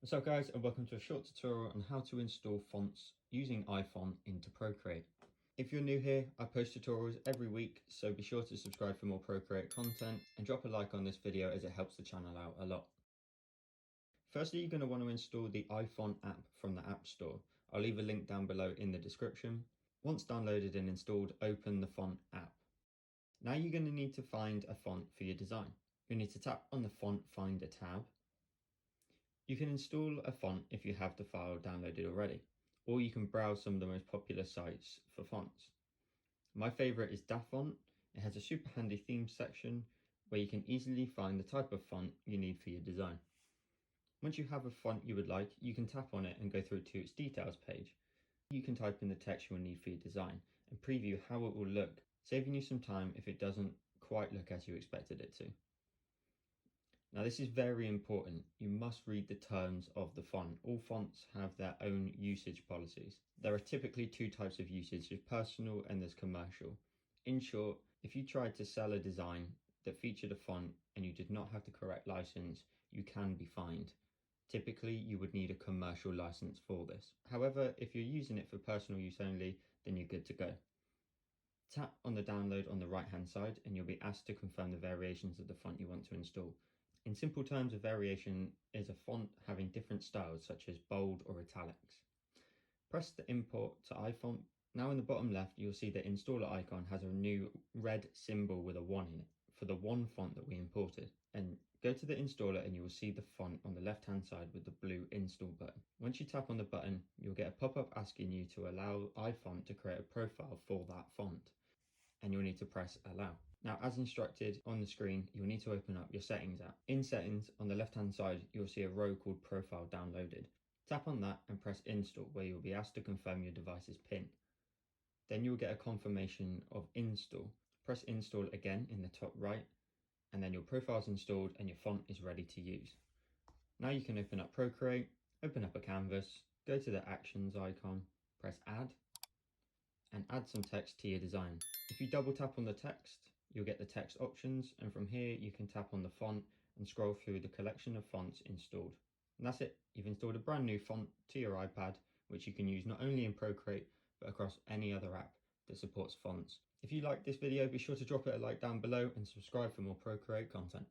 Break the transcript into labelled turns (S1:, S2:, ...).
S1: What's up guys, and welcome to a short tutorial on how to install fonts using iFont into Procreate. If you're new here, I post tutorials every week, so be sure to subscribe for more Procreate content and drop a like on this video as it helps the channel out a lot. Firstly, you're going to want to install the iFont app from the App Store. I'll leave a link down below in the description. Once downloaded and installed, open the font app. Now you're going to need to find a font for your design. You need to tap on the Font Finder tab. You can install a font if you have the file downloaded already, or you can browse some of the most popular sites for fonts. My favourite is DaFont. It has a super handy themes section where you can easily find the type of font you need for your design. Once you have a font you would like, you can tap on it and go through to its details page. You can type in the text you will need for your design and preview how it will look, saving you some time if it doesn't quite look as you expected it to. Now this is very important. You must read the terms of the font. All fonts have their own usage policies. There are typically two types of usage, there's personal and there's commercial. In short, if you tried to sell a design that featured a font and you did not have the correct license, you can be fined. Typically, you would need a commercial license for this. However, if you're using it for personal use only, then you're good to go. Tap on the download on the right hand side and you'll be asked to confirm the variations of the font you want to install. In simple terms, a variation is a font having different styles such as bold or italics. Press the import to iFont. Now in the bottom left you'll see the installer icon has a new red symbol with a 1 in it for the one font that we imported. And go to the installer and you will see the font on the left hand side with the blue install button. Once you tap on the button, you'll get a pop-up asking you to allow iFont to create a profile for that font, and you'll need to press allow. Now, as instructed on the screen, you'll need to open up your settings app. In settings, on the left hand side, you'll see a row called profile downloaded. Tap on that and press install, where you'll be asked to confirm your device's PIN. Then you'll get a confirmation of install. Press install again in the top right, and then your profile's installed and your font is ready to use. Now you can open up Procreate, open up a canvas, go to the actions icon, press add, and add some text to your design. If you double tap on the text, you'll get the text options, and from here you can tap on the font and scroll through the collection of fonts installed. And that's it. You've installed a brand new font to your iPad, which you can use not only in Procreate, but across any other app that supports fonts. If you like this video, be sure to drop it a like down below and subscribe for more Procreate content.